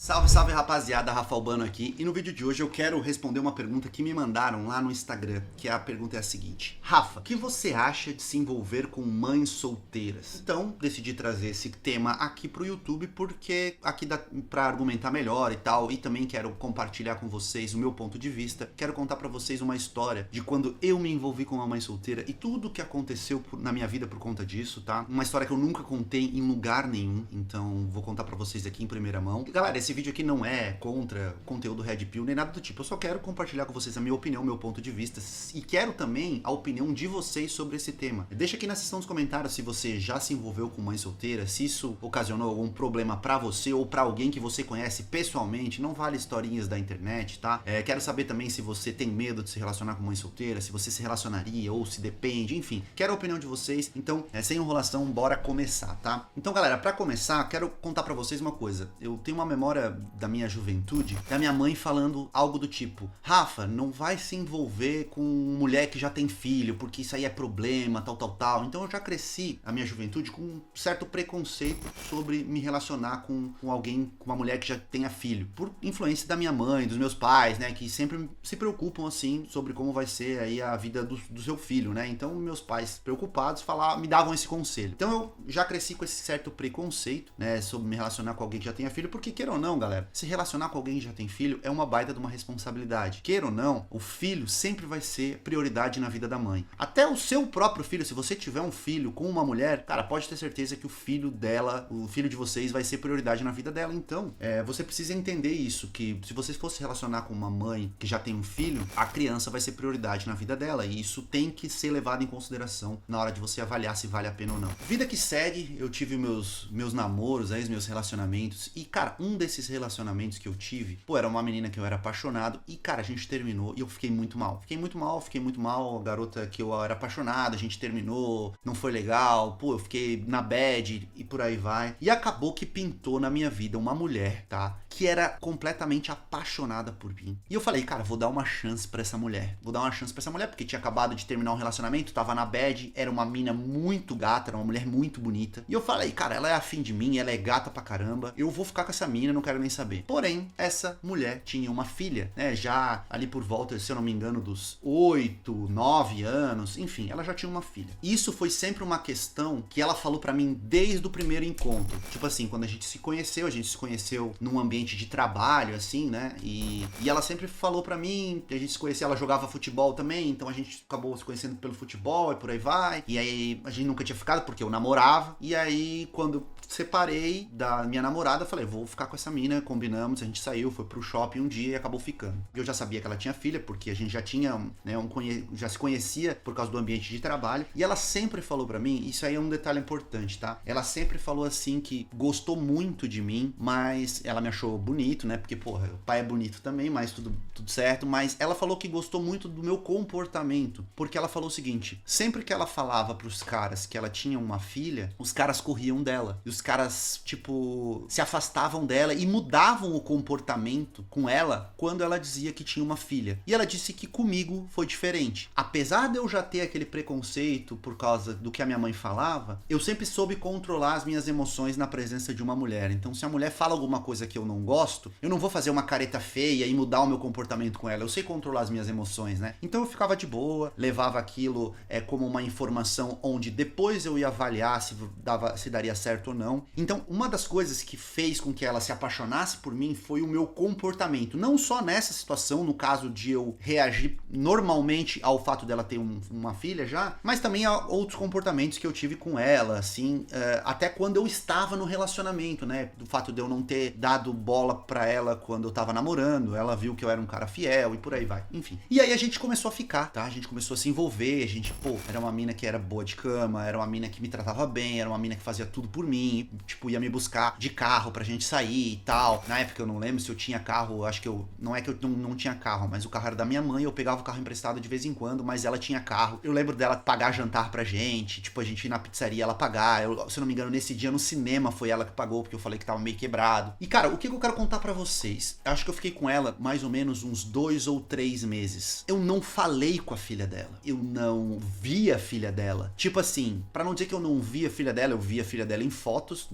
Salve, salve rapaziada, Rafa Albano aqui, e no vídeo de hoje eu quero responder uma pergunta que me mandaram lá no Instagram, que a pergunta é a seguinte: Rafa, o que você acha de se envolver com mães solteiras? Então, decidi trazer esse tema aqui pro YouTube porque aqui dá pra argumentar melhor e tal, e também quero compartilhar com vocês o meu ponto de vista, quero contar pra vocês uma história de quando eu me envolvi com uma mãe solteira e tudo que aconteceu na minha vida por conta disso, tá? Uma história que eu nunca contei em lugar nenhum, então vou contar pra vocês aqui em primeira mão. E, galera, esse vídeo aqui não é contra conteúdo Red Pill nem nada do tipo, eu só quero compartilhar com vocês a minha opinião, meu ponto de vista, e quero também a opinião de vocês sobre esse tema. Deixa aqui na seção dos comentários se você já se envolveu com mãe solteira, se isso ocasionou algum problema pra você ou pra alguém que você conhece pessoalmente, não vale historinhas da internet, tá? Quero saber também se você tem medo de se relacionar com mãe solteira, se você se relacionaria ou se depende, enfim, quero a opinião de vocês, então, sem enrolação, bora começar, tá? Então, galera, pra começar, quero contar pra vocês uma coisa. Eu tenho uma memória da minha juventude, da minha mãe falando algo do tipo: Rafa, não vai se envolver com mulher que já tem filho, porque isso aí é problema, tal. Então eu já cresci a minha juventude com um certo preconceito sobre me relacionar com alguém, com uma mulher que já tenha filho, por influência da minha mãe, dos meus pais, né, que sempre se preocupam assim sobre como vai ser aí a vida do seu filho, né? Então meus pais preocupados me davam esse conselho. Então eu já cresci com esse certo preconceito, né, sobre me relacionar com alguém que já tenha filho, porque queira ou não, galera, se relacionar com alguém que já tem filho é uma baita de uma responsabilidade. Queira ou não, o filho sempre vai ser prioridade na vida da mãe. Até o seu próprio filho, se você tiver um filho com uma mulher, cara, pode ter certeza que o filho dela, o filho de vocês vai ser prioridade na vida dela. Então, você precisa entender isso, que se você for se relacionar com uma mãe que já tem um filho, a criança vai ser prioridade na vida dela, e isso tem que ser levado em consideração na hora de você avaliar se vale a pena ou não. Vida que segue, eu tive meus namoros, os meus relacionamentos, e cara, um desses relacionamentos que eu tive, era uma menina que eu era apaixonado, e cara, a gente terminou e eu fiquei muito mal, a garota que eu era apaixonado, a gente terminou, não foi legal, eu fiquei na bad e por aí vai, e acabou que pintou na minha vida uma mulher, tá, que era completamente apaixonada por mim, e eu falei, cara, vou dar uma chance pra essa mulher, porque tinha acabado de terminar um relacionamento, tava na bad, era uma mina muito gata, era uma mulher muito bonita, e eu falei, cara, ela é afim de mim, ela é gata pra caramba, eu vou ficar com essa mina, não quero nem saber. Porém, essa mulher tinha uma filha, né, já ali por volta, se eu não me engano, dos 8, 9 anos, enfim, ela já tinha uma filha. Isso foi sempre uma questão que ela falou pra mim desde o primeiro encontro. Tipo assim, quando a gente se conheceu num ambiente de trabalho, assim, né, e ela sempre falou pra mim, a gente se conhecia, ela jogava futebol também, então a gente acabou se conhecendo pelo futebol e por aí vai, e aí a gente nunca tinha ficado porque eu namorava, e aí quando separei da minha namorada, falei, vou ficar com essa mina, combinamos, a gente saiu, foi pro shopping um dia e acabou ficando. Eu já sabia que ela tinha filha, porque a gente já tinha, né, já se conhecia por causa do ambiente de trabalho, e ela sempre falou pra mim, isso aí é um detalhe importante, tá? Ela sempre falou assim que gostou muito de mim, mas ela me achou bonito, né, porque, o pai é bonito também, mas tudo certo, mas ela falou que gostou muito do meu comportamento, porque ela falou o seguinte, sempre que ela falava pros caras que ela tinha uma filha, os caras corriam dela, e os caras, se afastavam dela e mudavam o comportamento com ela quando ela dizia que tinha uma filha. E ela disse que comigo foi diferente. Apesar de eu já ter aquele preconceito por causa do que a minha mãe falava, eu sempre soube controlar as minhas emoções na presença de uma mulher. Então, se a mulher fala alguma coisa que eu não gosto, eu não vou fazer uma careta feia e mudar o meu comportamento com ela. Eu sei controlar as minhas emoções, né? Então, eu ficava de boa, levava aquilo como uma informação onde depois eu ia avaliar se daria certo ou não. Então, uma das coisas que fez com que ela se apaixonasse por mim foi o meu comportamento. Não só nessa situação, no caso de eu reagir normalmente ao fato dela ter uma filha já, mas também a outros comportamentos que eu tive com ela, assim, até quando eu estava no relacionamento, né? Do fato de eu não ter dado bola pra ela quando eu tava namorando, ela viu que eu era um cara fiel e por aí vai. Enfim. E aí a gente começou a ficar, tá? A gente começou a se envolver, a gente, era uma mina que era boa de cama, era uma mina que me tratava bem, era uma mina que fazia tudo por mim, ia me buscar de carro pra gente sair e tal. Na época eu não lembro se eu tinha carro, acho que não é que eu não tinha carro, mas o carro era da minha mãe, eu pegava o carro emprestado de vez em quando, mas ela tinha carro. Eu lembro dela pagar jantar pra gente, a gente ir na pizzaria, ela pagar. Se eu não me engano, nesse dia no cinema foi ela que pagou, porque eu falei que tava meio quebrado. E cara, o que eu quero contar pra vocês. Eu acho que eu fiquei com ela mais ou menos uns 2 ou 3 meses. Eu não falei com a filha dela. Eu não vi a filha dela. Tipo assim, pra não dizer que eu não vi a filha dela, eu vi a filha dela em fotos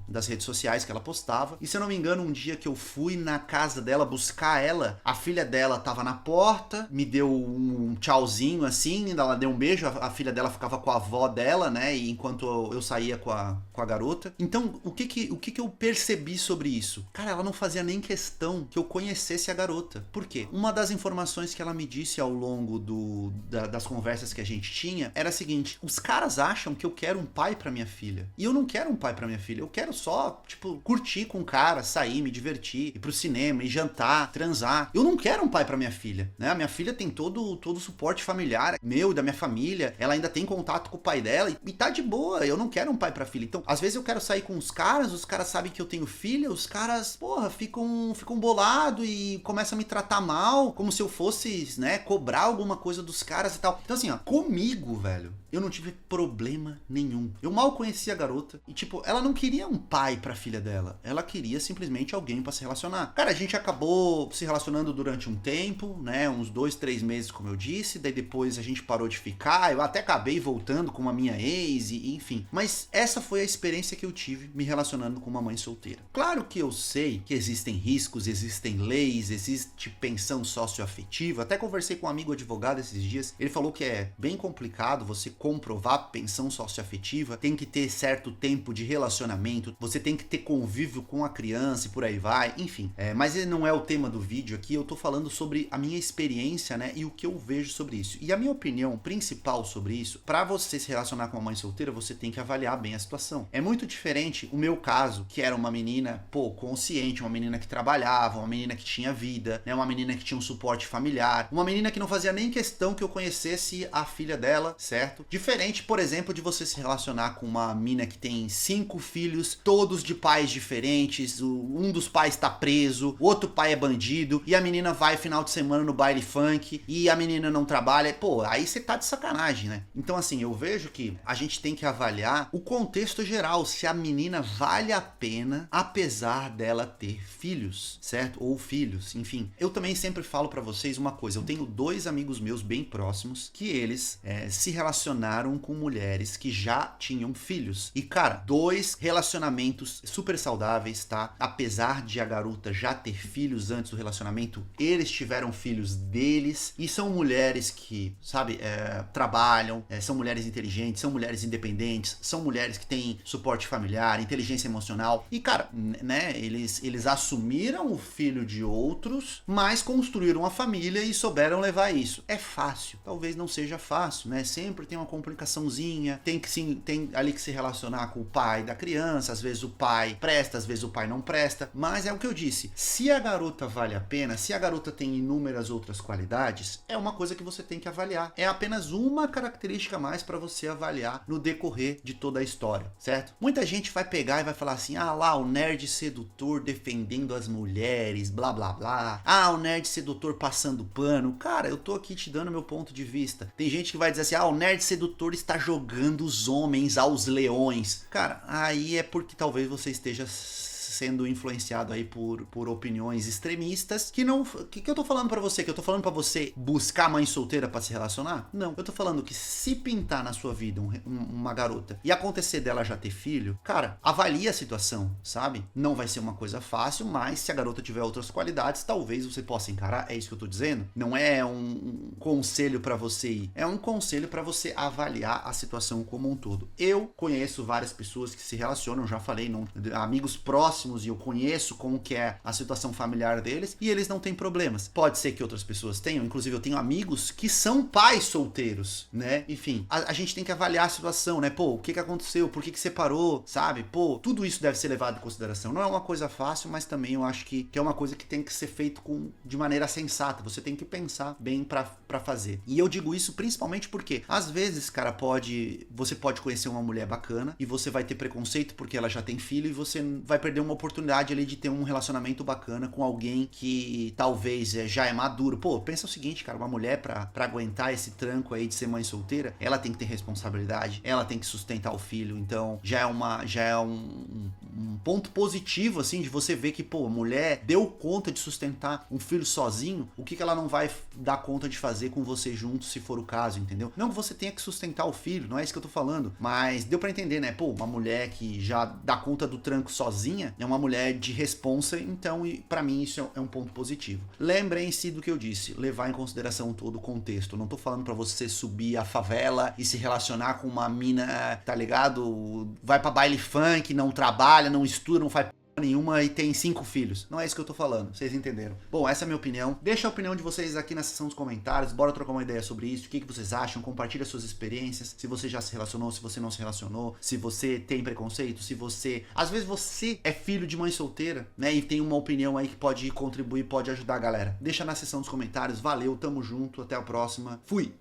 das redes sociais que ela postava. E se eu não me engano, um dia que eu fui na casa dela buscar ela, a filha dela tava na porta, me deu um tchauzinho assim, ela deu um beijo, a filha dela ficava com a avó dela, né? E enquanto eu saía com a garota. Então, o que eu percebi sobre isso? Cara, ela não fazia nem questão que eu conhecesse a garota. Por quê? Uma das informações que ela me disse ao longo das conversas que a gente tinha era a seguinte: os caras acham que eu quero um pai pra minha filha. E eu não quero um pai pra minha filha. Eu quero só, tipo, curtir com o cara, sair, me divertir, ir pro cinema, ir jantar, transar. Eu não quero um pai pra minha filha, né? A minha filha tem todo o suporte familiar meu e da minha família. Ela ainda tem contato com o pai dela e tá de boa. Eu não quero um pai pra filha. Então, às vezes eu quero sair com os caras sabem que eu tenho filha, os caras, porra, ficam bolados e começam a me tratar mal, como se eu fosse, né, cobrar alguma coisa dos caras e tal. Então assim, ó, comigo, velho, eu não tive problema nenhum. Eu mal conhecia a garota e, tipo, ela não queria um pai pra filha dela. Ela queria simplesmente alguém pra se relacionar. Cara, a gente acabou se relacionando durante um tempo, né, uns 2, 3 meses, como eu disse. Daí depois a gente parou de ficar. Eu até acabei voltando com a minha ex e enfim. Mas essa foi a experiência que eu tive me relacionando com uma mãe solteira. Claro que eu sei que existem riscos, existem leis, existe pensão socioafetiva. Até conversei com um amigo advogado esses dias. Ele falou que é bem complicado você comprovar pensão socioafetiva, tem que ter certo tempo de relacionamento, você tem que ter convívio com a criança e por aí vai, enfim. Mas ele não é o tema do vídeo aqui, eu tô falando sobre a minha experiência, né, e o que eu vejo sobre isso. E a minha opinião principal sobre isso, pra você se relacionar com uma mãe solteira, você tem que avaliar bem a situação. É muito diferente o meu caso, que era uma menina, consciente, uma menina que trabalhava, uma menina que tinha vida, né, uma menina que tinha um suporte familiar, uma menina que não fazia nem questão que eu conhecesse a filha dela, certo? Diferente, por exemplo, de você se relacionar com uma mina que tem 5 filhos, todos de pais diferentes, um dos pais tá preso, o outro pai é bandido, e a menina vai final de semana no baile funk, e a menina não trabalha. Aí você tá de sacanagem, né? Então assim, eu vejo que a gente tem que avaliar o contexto geral, se a menina vale a pena, apesar dela ter filhos, certo? Ou filhos, enfim. Eu também sempre falo pra vocês uma coisa, eu tenho 2 amigos meus bem próximos, que eles se relacionaram com mulheres que já tinham filhos. E cara, 2 relacionamentos super saudáveis, tá? Apesar de a garota já ter filhos antes do relacionamento, eles tiveram filhos deles. E são mulheres que, sabe, trabalham, são mulheres inteligentes, são mulheres independentes, são mulheres que têm suporte familiar, inteligência emocional. E cara, né, eles assumiram o filho de outros, mas construíram uma família e souberam levar isso. É fácil? Talvez não seja fácil, né? Sempre tem uma complicaçãozinha, tem ali que se relacionar com o pai da criança, às vezes o pai presta, às vezes o pai não presta, mas é o que eu disse, se a garota vale a pena, se a garota tem inúmeras outras qualidades, é uma coisa que você tem que avaliar, é apenas uma característica a mais para você avaliar no decorrer de toda a história, certo? Muita gente vai pegar e vai falar assim, lá o nerd sedutor defendendo as mulheres, blá blá blá, o nerd sedutor passando pano. Cara, eu tô aqui te dando meu ponto de vista. Tem gente que vai dizer assim, o nerd sedutor está jogando os homens aos leões. Cara, aí é porque talvez você esteja sendo influenciado aí por opiniões extremistas que não... Que eu tô falando pra você? Que eu tô falando pra você buscar mãe solteira pra se relacionar? Não. Eu tô falando que se pintar na sua vida uma garota e acontecer dela já ter filho, cara, avalie a situação, sabe? Não vai ser uma coisa fácil, mas se a garota tiver outras qualidades, talvez você possa encarar. É isso que eu tô dizendo? Não é um conselho pra você ir. É um conselho pra você avaliar a situação como um todo. Eu conheço várias pessoas que se relacionam, já falei, amigos próximos, e eu conheço como que é a situação familiar deles, e eles não têm problemas. Pode ser que outras pessoas tenham, inclusive eu tenho amigos que são pais solteiros, né? Enfim, a gente tem que avaliar a situação, né? O que aconteceu? Por que separou? Sabe? Tudo isso deve ser levado em consideração. Não é uma coisa fácil, mas também eu acho que é uma coisa que tem que ser feito de maneira sensata. Você tem que pensar bem pra fazer. E eu digo isso principalmente porque, às vezes, cara, você pode conhecer uma mulher bacana e você vai ter preconceito porque ela já tem filho e você vai perder uma uma oportunidade ali de ter um relacionamento bacana com alguém que talvez já é maduro. Pô, pensa o seguinte, cara, uma mulher pra aguentar esse tranco aí de ser mãe solteira, ela tem que ter responsabilidade, ela tem que sustentar o filho, então já é um ponto positivo, assim, de você ver que, pô, a mulher deu conta de sustentar um filho sozinho, o que ela não vai dar conta de fazer com você junto, se for o caso, entendeu? Não que você tenha que sustentar o filho, não é isso que eu tô falando, mas deu pra entender, né? Pô, uma mulher que já dá conta do tranco sozinha é uma mulher de responsa, então, pra mim, isso é um ponto positivo. Lembrem-se do que eu disse, levar em consideração todo o contexto. Eu não tô falando pra você subir a favela e se relacionar com uma mina, tá ligado? Vai pra baile funk, não trabalha, não estuda, não faz nenhuma e tem 5 filhos. Não é isso que eu tô falando, vocês entenderam. Bom, essa é a minha opinião. Deixa a opinião de vocês aqui na seção dos comentários, bora trocar uma ideia sobre isso, o que vocês acham, compartilha suas experiências, se você já se relacionou, se você não se relacionou, se você tem preconceito, se você... Às vezes você é filho de mãe solteira, né, e tem uma opinião aí que pode contribuir, pode ajudar a galera. Deixa na seção dos comentários, valeu, tamo junto, até a próxima, fui!